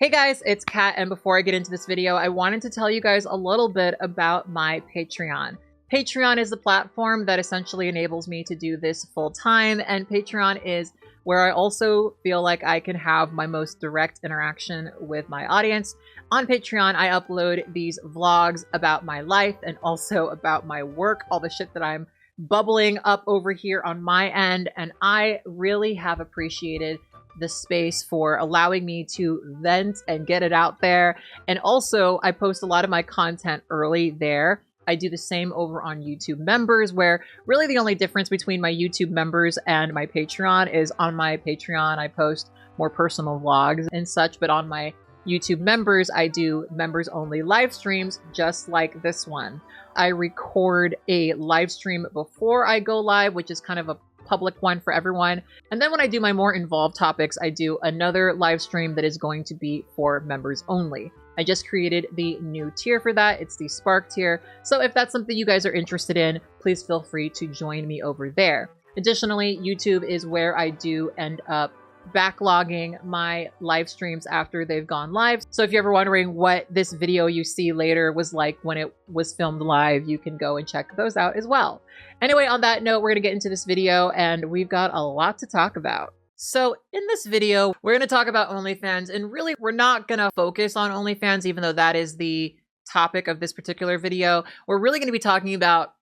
Hey guys, it's Kat, and before I get into this video, I wanted to tell you guys a little bit about my Patreon. Patreon is the platform that essentially enables me to do this full time, and Patreon is where I also feel like I can have my most direct interaction with my audience. On Patreon, I upload these vlogs about my life and also about my work, all the shit that I'm bubbling up over here on my end, and I really have appreciated the space for allowing me to vent and get it out there. And also, I post a lot of my content early there. I do the same over on YouTube members, where really the only difference between my YouTube members and my Patreon is on my Patreon, I post more personal vlogs and such, but on my YouTube members, I do members only live streams just like this one. I record a live stream before I go live, which is kind of a public one for everyone. And then when I do my more involved topics, I do another live stream that is going to be for members only. I just created the new tier for that. It's the Spark tier. So if that's something you guys are interested in, please feel free to join me over there. Additionally, YouTube is where I do end up backlogging my live streams after they've gone live. So if you're ever wondering what this video you see later was like when it was filmed live, you can go and check those out as well. Anyway, on that note, we're going to get into this video, and we've got a lot to talk about. So in this video, we're going to talk about OnlyFans, and really we're not going to focus on OnlyFans, even though that is the topic of this particular video. We're really going to be talking about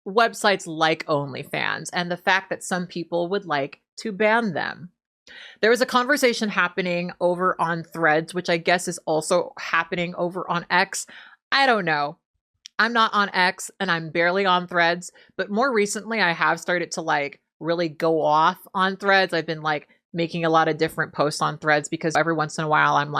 websites like OnlyFans and the fact that some people would like to ban them. There was a conversation happening over on Threads, which I guess is also happening over on X. I don't know. I'm not on X and I'm barely on Threads, but more recently I have started to really go off on Threads. I've been making a lot of different posts on Threads because every once in a while I'm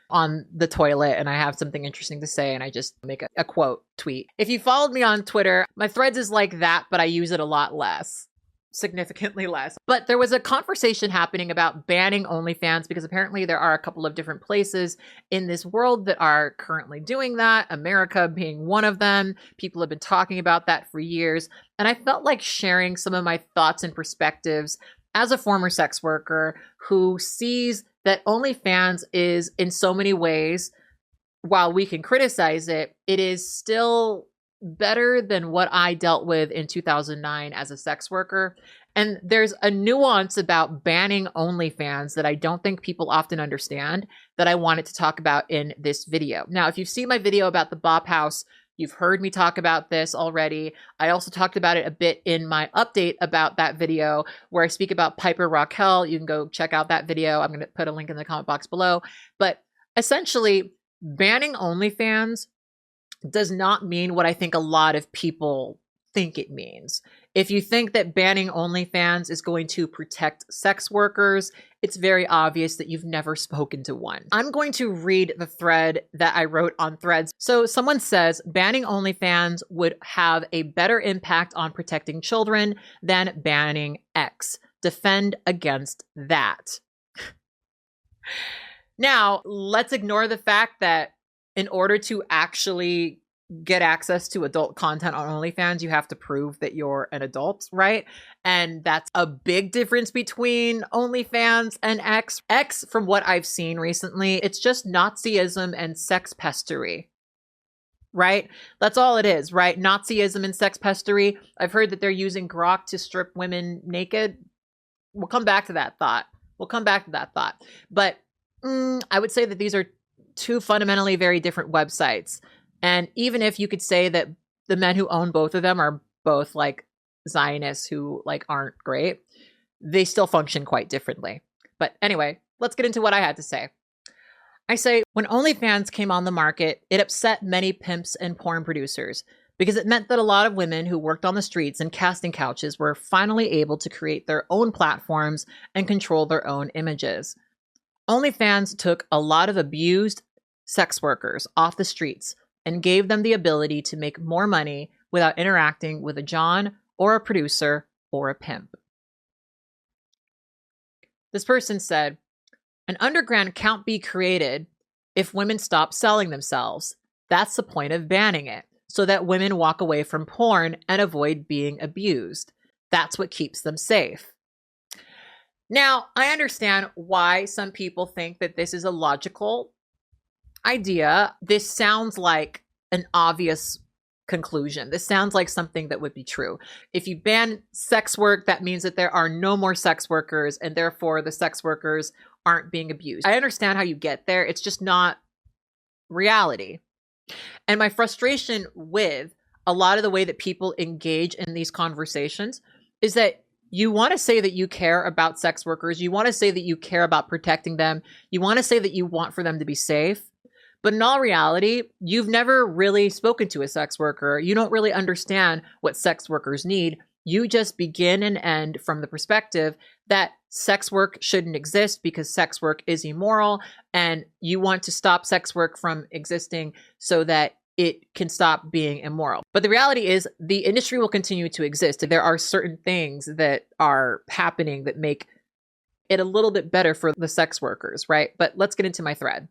on the toilet and I have something interesting to say and I just make a quote tweet. If you followed me on Twitter, my Threads is like that, but I use it a lot less. Significantly less. But there was a conversation happening about banning OnlyFans because apparently there are a couple of different places in this world that are currently doing that, America being one of them. People have been talking about that for years. And I felt like sharing some of my thoughts and perspectives as a former sex worker who sees that OnlyFans is in so many ways, while we can criticize it, it is still better than what I dealt with in 2009 as a sex worker. And there's a nuance about banning OnlyFans that I don't think people often understand that I wanted to talk about in this video. Now, if you've seen my video about the Bop House, you've heard me talk about this already. I also talked about it a bit in my update about that video where I speak about Piper Raquel. You can go check out that video. I'm going to put a link in the comment box below. But essentially, banning OnlyFans does not mean what I think a lot of people think it means. If you think that banning OnlyFans is going to protect sex workers, it's very obvious that you've never spoken to one. I'm going to read the thread that I wrote on Threads. So someone says, banning OnlyFans would have a better impact on protecting children than banning X. Defend against that. Now, let's ignore the fact that in order to actually get access to adult content on OnlyFans, you have to prove that you're an adult, right? And that's a big difference between OnlyFans and X. X, from what I've seen recently, it's just Nazism and sex pestery, right? That's all it is, right? Nazism and sex pestery. I've heard that they're using grok to strip women naked. We'll come back to that thought. But I would say that these are two fundamentally very different websites. And even if you could say that the men who own both of them are both Zionists who aren't great, they still function quite differently. But anyway, let's get into what I had to say. I say, when OnlyFans came on the market, it upset many pimps and porn producers because it meant that a lot of women who worked on the streets and casting couches were finally able to create their own platforms and control their own images. OnlyFans took a lot of abused sex workers off the streets and gave them the ability to make more money without interacting with a John or a producer or a pimp. This person said, an underground can't be created if women stop selling themselves. That's the point of banning it, so that women walk away from porn and avoid being abused. That's what keeps them safe. Now, I understand why some people think that this is a logical idea. This sounds like an obvious conclusion. This sounds like something that would be true. If you ban sex work, that means that there are no more sex workers, and therefore the sex workers aren't being abused. I understand how you get there. It's just not reality. And my frustration with a lot of the way that people engage in these conversations is that you want to say that you care about sex workers. You want to say that you care about protecting them. You want to say that you want for them to be safe. But in all reality, you've never really spoken to a sex worker. You don't really understand what sex workers need. You just begin and end from the perspective that sex work shouldn't exist because sex work is immoral, and you want to stop sex work from existing so that it can stop being immoral. But the reality is the industry will continue to exist. There are certain things that are happening that make it a little bit better for the sex workers, right? But let's get into my thread.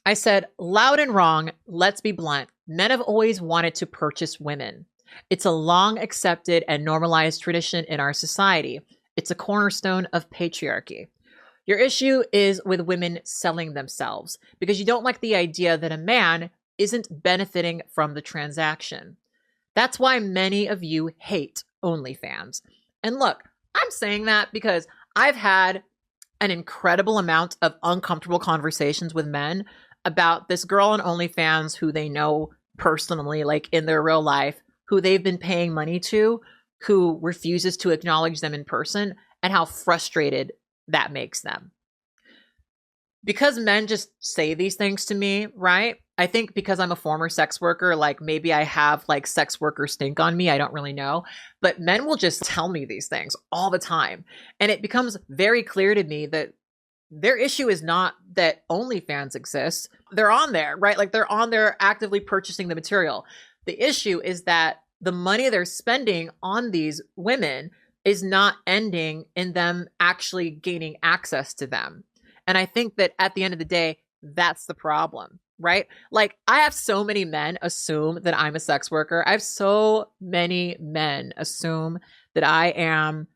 I said, loud and wrong, let's be blunt. Men have always wanted to purchase women. It's a long accepted and normalized tradition in our society. It's a cornerstone of patriarchy. Your issue is with women selling themselves because you don't like the idea that a man isn't benefiting from the transaction. That's why many of you hate OnlyFans. And look, I'm saying that because I've had an incredible amount of uncomfortable conversations with men about this girl on OnlyFans who they know personally, like in their real life, who they've been paying money to, who refuses to acknowledge them in person, and how frustrated that makes them. Because men just say these things to me, right? I think because I'm a former sex worker, like maybe I have like sex worker stink on me. I don't really know. But men will just tell me these things all the time. And it becomes very clear to me that their issue is not that OnlyFans exists. They're on there, right? Like they're on there actively purchasing the material. The issue is that the money they're spending on these women is not ending in them actually gaining access to them. And I think that at the end of the day, that's the problem, right? Like I have so many men assume that I'm a sex worker. I have so many men assume that I am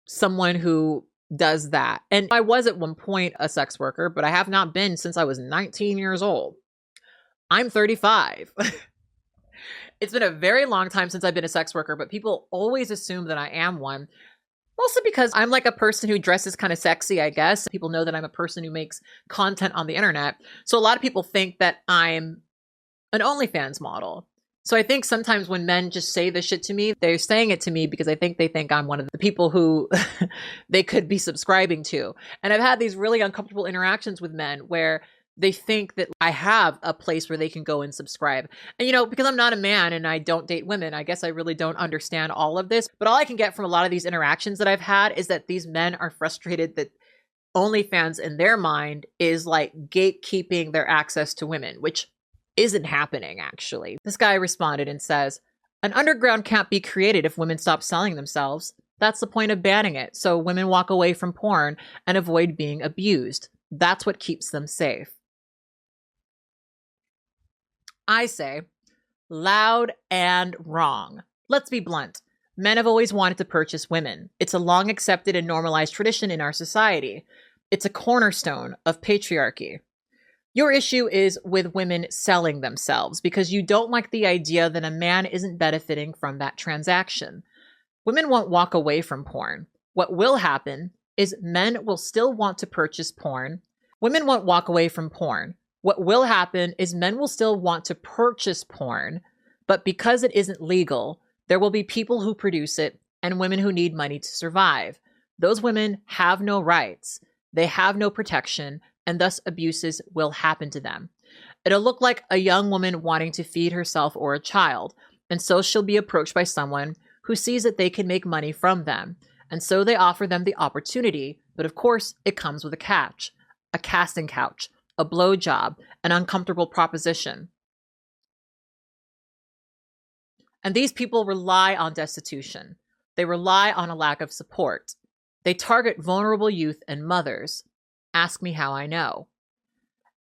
someone who does that. And I was at one point a sex worker, but I have not been since I was 19 years old. I'm 35. It's been a very long time since I've been a sex worker, but people always assume that I am one. Mostly because I'm like a person who dresses kind of sexy, I guess. People know that I'm a person who makes content on the internet. So a lot of people think that I'm an OnlyFans model. So I think sometimes when men just say this shit to me, they're saying it to me because they think I'm one of the people who they could be subscribing to. And I've had these really uncomfortable interactions with men where they think that I have a place where they can go and subscribe. And, you know, because I'm not a man and I don't date women, I guess I really don't understand all of this. But all I can get from a lot of these interactions that I've had is that these men are frustrated that OnlyFans in their mind is like gatekeeping their access to women, which isn't happening, actually. This guy responded and says, an underground can't be created if women stop selling themselves. That's the point of banning it, so women walk away from porn and avoid being abused. That's what keeps them safe. I say, loud and wrong. Let's be blunt. Men have always wanted to purchase women. It's a long accepted and normalized tradition in our society. It's a cornerstone of patriarchy. Your issue is with women selling themselves because you don't like the idea that a man isn't benefiting from that transaction. Women won't walk away from porn. What will happen is men will still want to purchase porn. Women won't walk away from porn. What will happen is men will still want to purchase porn, but because it isn't legal, there will be people who produce it and women who need money to survive. Those women have no rights. They have no protection, and thus abuses will happen to them. It'll look like a young woman wanting to feed herself or a child, and so she'll be approached by someone who sees that they can make money from them, and so they offer them the opportunity, but of course, it comes with a catch, a casting couch, a blowjob, an uncomfortable proposition. And these people rely on destitution. They rely on a lack of support. They target vulnerable youth and mothers. Ask me how I know.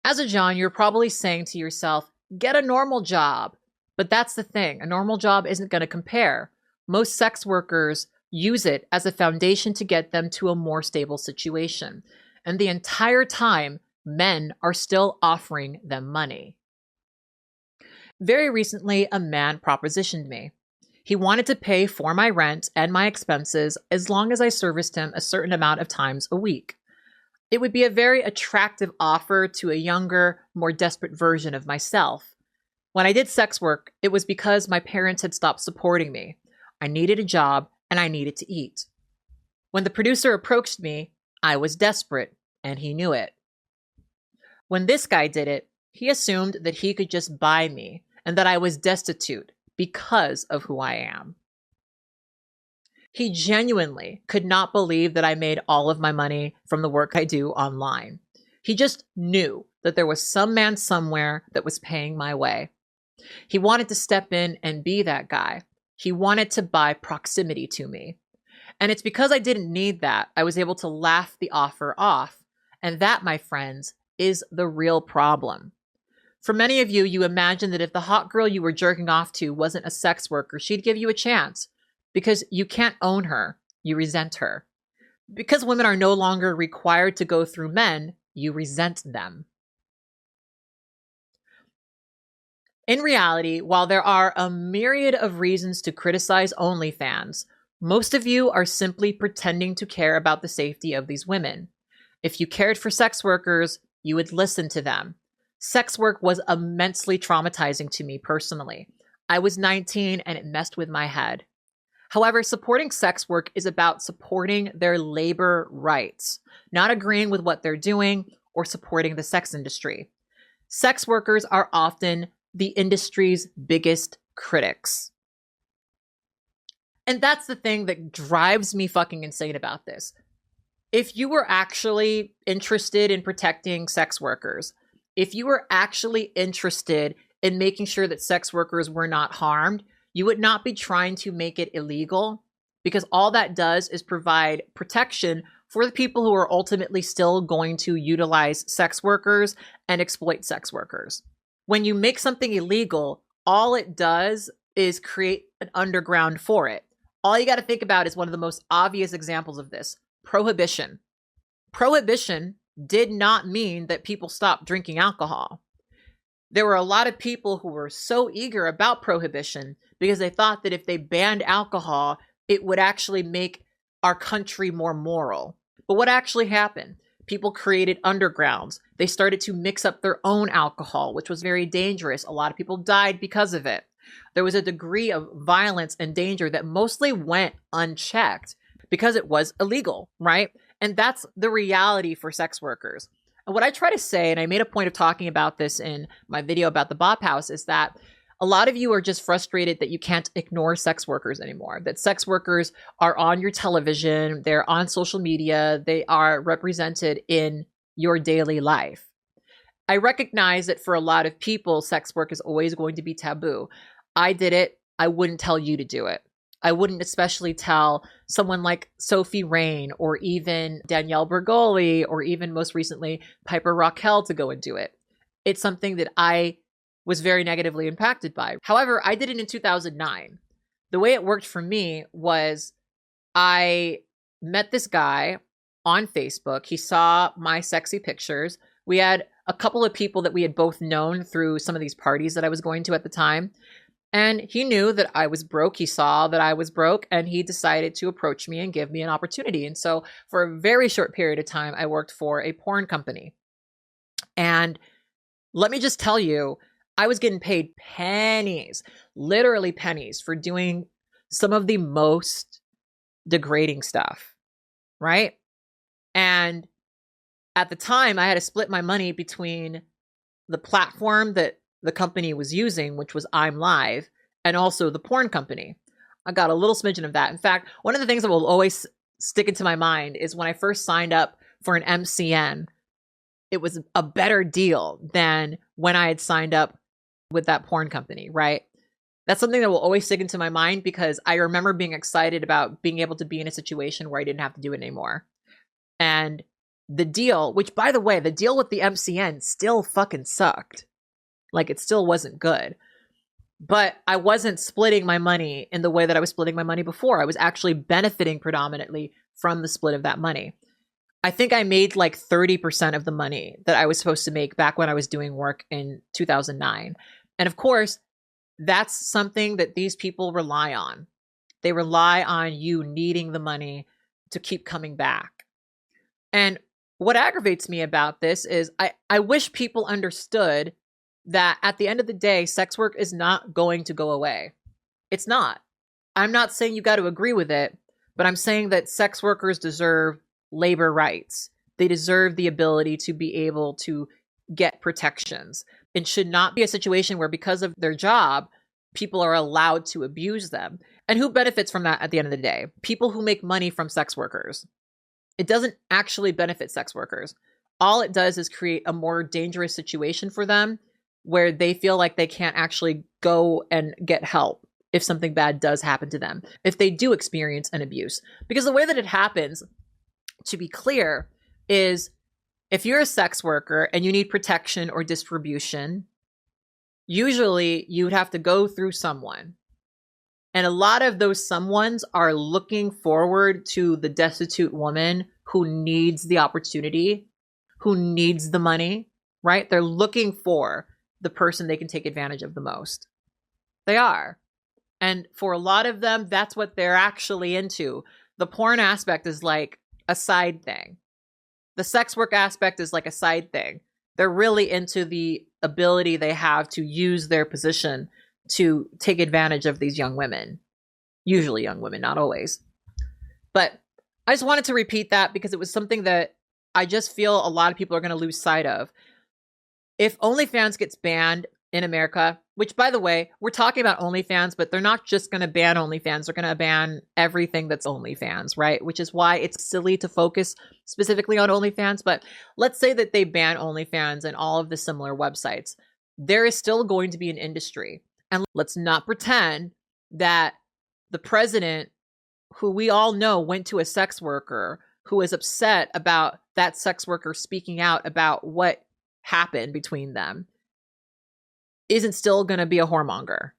As a John, you're probably saying to yourself, get a normal job. But that's the thing. A normal job isn't going to compare. Most sex workers use it as a foundation to get them to a more stable situation. And the entire time, men are still offering them money. Very recently, a man propositioned me. He wanted to pay for my rent and my expenses as long as I serviced him a certain amount of times a week. It would be a very attractive offer to a younger, more desperate version of myself. When I did sex work, it was because my parents had stopped supporting me. I needed a job and I needed to eat. When the producer approached me, I was desperate, and he knew it. When this guy did it, he assumed that he could just buy me and that I was destitute because of who I am. He genuinely could not believe that I made all of my money from the work I do online. He just knew that there was some man somewhere that was paying my way. He wanted to step in and be that guy. He wanted to buy proximity to me. And it's because I didn't need that, I was able to laugh the offer off. And that, my friends, is the real problem. For many of you, you imagine that if the hot girl you were jerking off to wasn't a sex worker, she'd give you a chance. Because you can't own her, you resent her. Because women are no longer required to go through men, you resent them. In reality, while there are a myriad of reasons to criticize OnlyFans, most of you are simply pretending to care about the safety of these women. If you cared for sex workers, you would listen to them. Sex work was immensely traumatizing to me personally. I was 19 and it messed with my head. However, supporting sex work is about supporting their labor rights, not agreeing with what they're doing or supporting the sex industry. Sex workers are often the industry's biggest critics. And that's the thing that drives me fucking insane about this. If you were actually interested in protecting sex workers, if you were actually interested in making sure that sex workers were not harmed, you would not be trying to make it illegal, because all that does is provide protection for the people who are ultimately still going to utilize sex workers and exploit sex workers. When you make something illegal, all it does is create an underground for it. All you got to think about is one of the most obvious examples of this: prohibition. Prohibition did not mean that people stopped drinking alcohol. There were a lot of people who were so eager about prohibition because they thought that if they banned alcohol, it would actually make our country more moral. But what actually happened? People created undergrounds. They started to mix up their own alcohol, which was very dangerous. A lot of people died because of it. There was a degree of violence and danger that mostly went unchecked because it was illegal, right? And that's the reality for sex workers. And what I try to say, and I made a point of talking about this in my video about the Bop House, is that a lot of you are just frustrated that you can't ignore sex workers anymore, that sex workers are on your television, they're on social media, they are represented in your daily life. I recognize that for a lot of people, sex work is always going to be taboo. I did it. I wouldn't tell you to do it. I wouldn't especially tell someone like Sophie Rain or even Danielle Bergoli or even most recently Piper Raquel to go and do it. It's something that I was very negatively impacted by. However, I did it in 2009. The way it worked for me was I met this guy on Facebook. He saw my sexy pictures. We had a couple of people that we had both known through some of these parties that I was going to at the time. And he knew that I was broke. He saw that I was broke and he decided to approach me and give me an opportunity. And so for a very short period of time, I worked for a porn company. And let me just tell you, I was getting paid pennies, literally pennies, for doing some of the most degrading stuff, right? And at the time, I had to split my money between the platform that the company was using, which was I'm Live, and also the porn company. I got a little smidgen of that. In fact, one of the things that will always stick into my mind is when I first signed up for an MCN, it was a better deal than when I had signed up with that porn company, right? That's something that will always stick into my mind because I remember being excited about being able to be in a situation where I didn't have to do it anymore. And the deal, which by the way, the deal with the MCN still fucking sucked. Like it still wasn't good. but I wasn't splitting my money in the way that I was splitting my money before. I was actually benefiting predominantly from the split of that money. I think I made like 30% of the money that I was supposed to make back when I was doing work in 2009. And of course, that's something that these people rely on. They rely on you needing the money to keep coming back. And what aggravates me about this is I wish people understood that at the end of the day, sex work is not going to go away. It's not. I'm not saying you got to agree with it, but I'm saying that sex workers deserve labor rights. They deserve the ability to be able to get protections. It should not be a situation where because of their job, people are allowed to abuse them. And who benefits from that at the end of the day? People who make money from sex workers. It doesn't actually benefit sex workers. All it does is create a more dangerous situation for them where they feel like they can't actually go and get help if something bad does happen to them, if they do experience an abuse. Because the way that it happens, to be clear, is if you're a sex worker and you need protection or distribution, usually you would have to go through someone. And a lot of those someones are looking forward to the destitute woman who needs the opportunity, who needs the money, right? They're looking for the person they can take advantage of the most. They are. And for a lot of them, that's what they're actually into. The porn aspect is like a side thing. The sex work aspect is like a side thing. They're really into the ability they have to use their position to take advantage of these young women. Usually young women, not always. But I just wanted to repeat that because it was something that I just feel a lot of people are going to lose sight of. If OnlyFans gets banned in America, which by the way, we're talking about OnlyFans, but they're not just going to ban OnlyFans. They're going to ban everything that's OnlyFans, right? Which is why it's silly to focus specifically on OnlyFans. But let's say that they ban OnlyFans and all of the similar websites. There is still going to be an industry. And let's not pretend that the president, who we all know went to a sex worker, who is upset about that sex worker speaking out about what happened between them, isn't still going to be a whoremonger.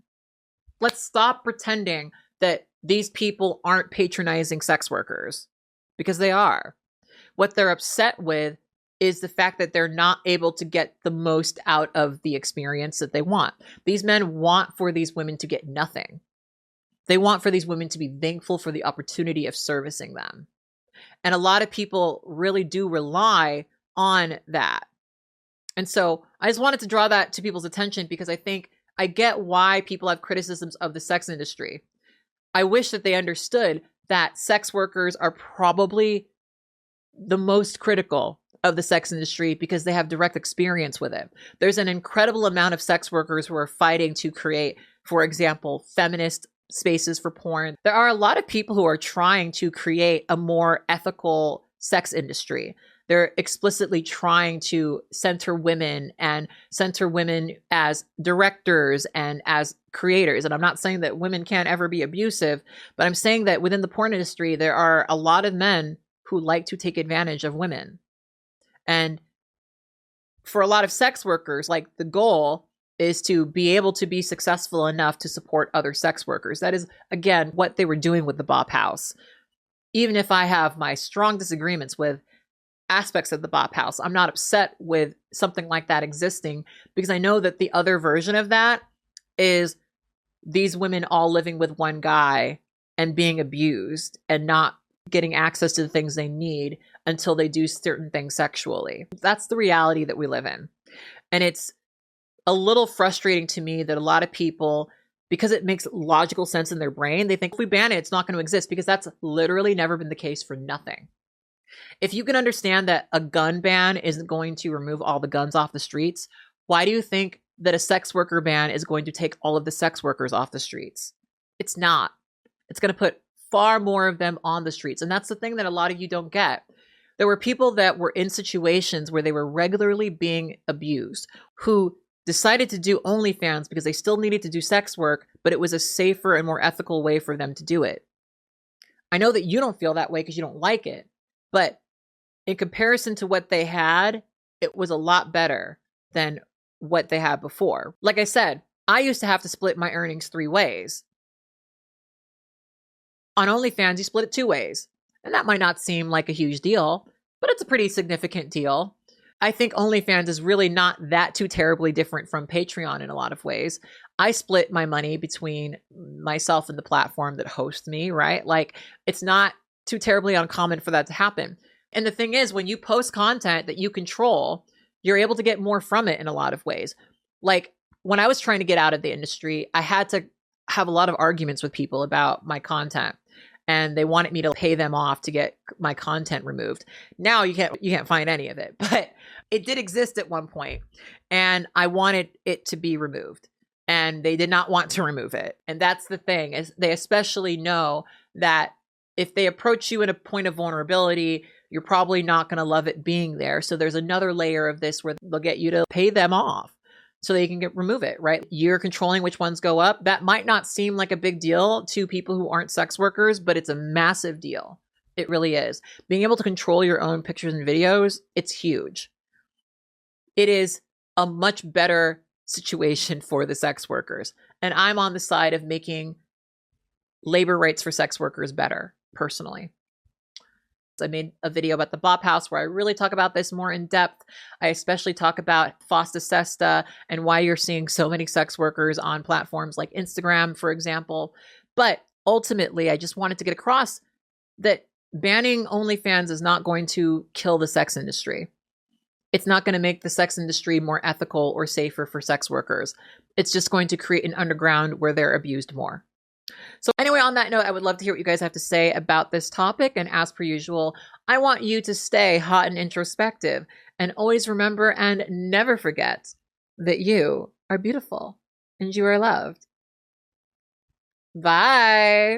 Let's stop pretending that these people aren't patronizing sex workers, because they are. What they're upset with is the fact that they're not able to get the most out of the experience that they want. These men want for these women to get nothing. They want for these women to be thankful for the opportunity of servicing them. And a lot of people really do rely on that. And so I just wanted to draw that to people's attention because I think I get why people have criticisms of the sex industry. I wish that they understood that sex workers are probably the most critical of the sex industry because they have direct experience with it. There's an incredible amount of sex workers who are fighting to create, for example, feminist spaces for porn. There are a lot of people who are trying to create a more ethical sex industry. They're explicitly trying to center women and center women as directors and as creators. And I'm not saying that women can't ever be abusive, but I'm saying that within the porn industry, there are a lot of men who like to take advantage of women. And for a lot of sex workers, like the goal is to be able to be successful enough to support other sex workers. That is, again, what they were doing with the Bop House. Even if I have my strong disagreements with aspects of the Bop House, I'm not upset with something like that existing because I know that the other version of that is these women all living with one guy and being abused and not getting access to the things they need until they do certain things sexually. That's the reality that we live in. And it's a little frustrating to me that a lot of people, because it makes logical sense in their brain, they think if we ban it, it's not going to exist, because that's literally never been the case for nothing. If you can understand that a gun ban isn't going to remove all the guns off the streets, why do you think that a sex worker ban is going to take all of the sex workers off the streets? It's not. It's going to put far more of them on the streets. And that's the thing that a lot of you don't get. There were people that were in situations where they were regularly being abused, who decided to do OnlyFans because they still needed to do sex work, but it was a safer and more ethical way for them to do it. I know that you don't feel that way because you don't like it, but in comparison to what they had, it was a lot better than what they had before. Like I said, I used to have to split my earnings 3 ways. On OnlyFans, you split it 2 ways. And that might not seem like a huge deal, but it's a pretty significant deal. I think OnlyFans is really not that too terribly different from Patreon in a lot of ways. I split my money between myself and the platform that hosts me, right? Like, it's not too terribly uncommon for that to happen. And the thing is, when you post content that you control, you're able to get more from it in a lot of ways. Like, when I was trying to get out of the industry, I had to have a lot of arguments with people about my content. And they wanted me to pay them off to get my content removed. Now you can't find any of it, but it did exist at one point, and I wanted it to be removed, and they did not want to remove it. And that's the thing, is they especially know that if they approach you at a point of vulnerability, you're probably not going to love it being there. So there's another layer of this where they'll get you to pay them off so they can remove it, right? You're controlling which ones go up. That might not seem like a big deal to people who aren't sex workers, but it's a massive deal. It really is. Being able to control your own pictures and videos, it's huge. It is a much better situation for the sex workers. And I'm on the side of making labor rights for sex workers better, personally. I made a video about the Bop House where I really talk about this more in depth. I especially talk about fosta sesta and why you're seeing so many sex workers on platforms like Instagram, for example. But ultimately, I just wanted to get across that banning OnlyFans is not going to kill the sex industry. It's not going to make the sex industry more ethical or safer for sex workers. It's just going to create an underground where they're abused more. So anyway, on that note, I would love to hear what you guys have to say about this topic. And as per usual, I want you to stay hot and introspective, and always remember and never forget that you are beautiful and you are loved. Bye.